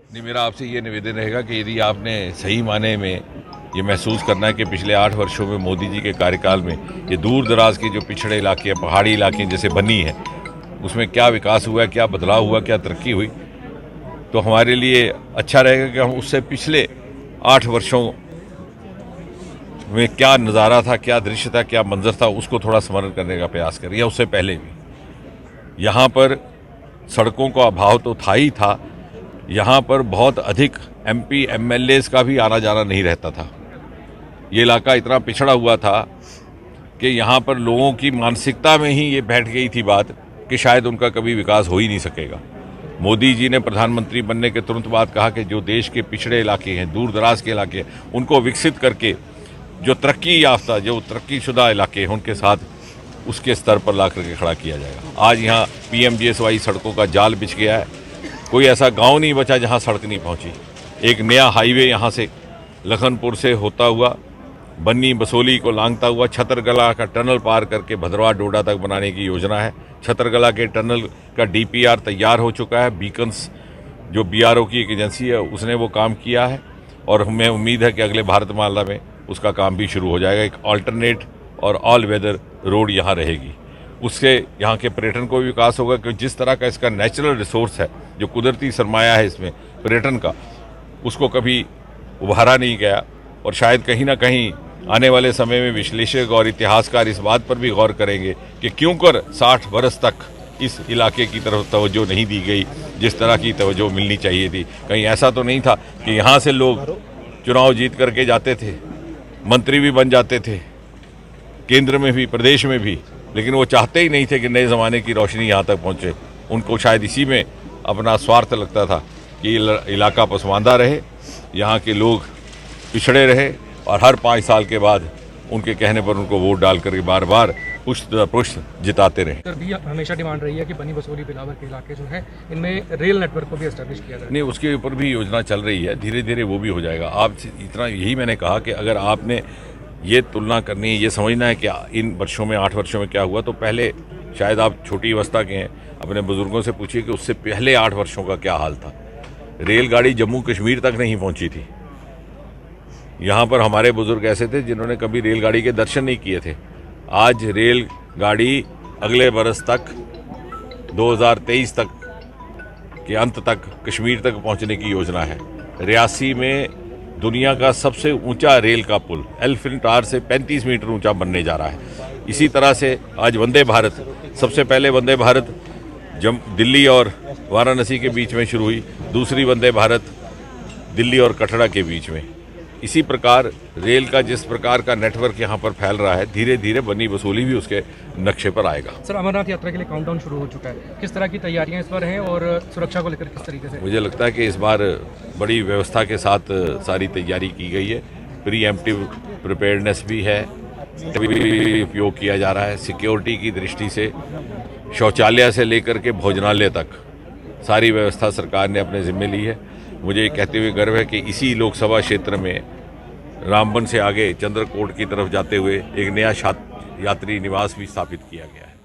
नहीं, मेरा आपसे ये निवेदन रहेगा कि यदि आपने सही माने में ये महसूस करना है कि पिछले 8 वर्षों में मोदी जी के कार्यकाल में ये दूर दराज के जो पिछड़े इलाके हैं, पहाड़ी इलाके जैसे बनी है, उसमें क्या विकास हुआ है, क्या बदलाव हुआ, क्या तरक्की हुई, तो हमारे लिए अच्छा रहेगा कि हम उससे पिछले 8 वर्षों में क्या नज़ारा था, क्या दृश्य था, क्या मंजर था, उसको थोड़ा स्मरण करने का प्रयास करें। या उससे पहले भी यहाँ पर सड़कों का अभाव तो था ही था, यहाँ पर बहुत अधिक MP MLAs का भी आना जाना नहीं रहता था। ये इलाका इतना पिछड़ा हुआ था कि यहाँ पर लोगों की मानसिकता में ही ये बैठ गई थी बात कि शायद उनका कभी विकास हो ही नहीं सकेगा। मोदी जी ने प्रधानमंत्री बनने के तुरंत बाद कहा कि जो देश के पिछड़े इलाके हैं, दूर दराज के इलाके हैं, उनको विकसित करके जो तरक्की याफ्ता, जो तरक्कीशुदा इलाके हैं, उनके साथ उसके स्तर पर ला करके खड़ा किया जाएगा। आज यहाँ PMGSY सड़कों का जाल बिछ गया है, कोई ऐसा गांव नहीं बचा जहाँ सड़क नहीं पहुँची। एक नया हाईवे यहाँ से लखनपुर से होता हुआ बन्नी बसोली को लांघता हुआ छतरगला का टनल पार करके भद्रवाह डोडा तक बनाने की योजना है। छतरगला के टनल का DPR तैयार हो चुका है। बीकन्स जो BRO की एक एजेंसी है उसने वो काम किया है और हमें उम्मीद है कि अगले भारतमाला में उसका काम भी शुरू हो जाएगा। एक अल्टरनेट और ऑल वेदर रोड यहाँ रहेगी, उससे यहाँ के पर्यटन को भी विकास होगा, क्योंकि जिस तरह का इसका नेचुरल रिसोर्स है, जो कुदरती सरमाया है इसमें पर्यटन का, उसको कभी उभारा नहीं गया। और शायद कहीं ना कहीं आने वाले समय में विश्लेषक और इतिहासकार इस बात पर भी गौर करेंगे कि क्यों कर 60 बरस तक इस इलाके की तरफ तवज्जो नहीं दी गई जिस तरह की तवज्जो मिलनी चाहिए थी। कहीं ऐसा तो नहीं था कि यहाँ से लोग चुनाव जीत करके जाते थे, मंत्री भी बन जाते थे, केंद्र में भी प्रदेश में भी, लेकिन वो चाहते ही नहीं थे कि नए ज़माने की रोशनी यहाँ तक पहुँचे। उनको शायद इसी में अपना स्वार्थ लगता था कि इलाका पसमानदा रहे, यहाँ के लोग पिछड़े रहे और हर 5 साल के बाद उनके कहने पर उनको वोट डाल करके बार बार पुष्ट जिताते रहे। सर भी हमेशा डिमांड रही है कि बनी बसोली बिलावर के इलाके जो है इनमें रेल नेटवर्क को भी एस्टेब्लिश किया जाए। नहीं, उसके ऊपर भी योजना चल रही है, धीरे धीरे वो भी हो जाएगा। आप इतना यही मैंने कहा कि अगर आपने ये तुलना करनी है, ये समझना है कि इन वर्षों में 8 वर्षों में क्या हुआ, तो पहले शायद आप छोटी अवस्था के हैं, अपने बुजुर्गों से पूछिए कि उससे पहले 8 वर्षों का क्या हाल था। रेलगाड़ी जम्मू कश्मीर तक नहीं पहुंची थी। यहाँ पर हमारे बुजुर्ग ऐसे थे जिन्होंने कभी रेलगाड़ी के दर्शन नहीं किए थे। आज रेलगाड़ी अगले बरस तक 2023 तक के अंत तक कश्मीर तक पहुँचने की योजना है। रियासी में दुनिया का सबसे ऊंचा रेल का पुल एलिफेंट टावर से 35 मीटर ऊंचा बनने जा रहा है। इसी तरह से आज वंदे भारत, सबसे पहले वंदे भारत दिल्ली और वाराणसी के बीच में शुरू हुई, दूसरी वंदे भारत दिल्ली और कटरा के बीच में। इसी प्रकार रेल का जिस प्रकार का नेटवर्क यहाँ पर फैल रहा है, धीरे धीरे बनी बसोली भी उसके नक्शे पर आएगा। सर, अमरनाथ यात्रा के लिए काउंटडाउन शुरू हो चुका है, किस तरह की तैयारियां इस बार हैं और सुरक्षा को लेकर किस तरीके से? मुझे लगता है कि इस बार बड़ी व्यवस्था के साथ सारी तैयारी की गई है। प्रीएम्प्टिव प्रिपेयर्डनेस भी है, उपयोग किया जा रहा है। सिक्योरिटी की दृष्टि से शौचालय से लेकर के भोजनालय तक सारी व्यवस्था सरकार ने अपने जिम्मे ली है। मुझे ये कहते हुए गर्व है कि इसी लोकसभा क्षेत्र में रामबन से आगे चंद्रकोट की तरफ जाते हुए एक नया यात्री निवास भी स्थापित किया गया है।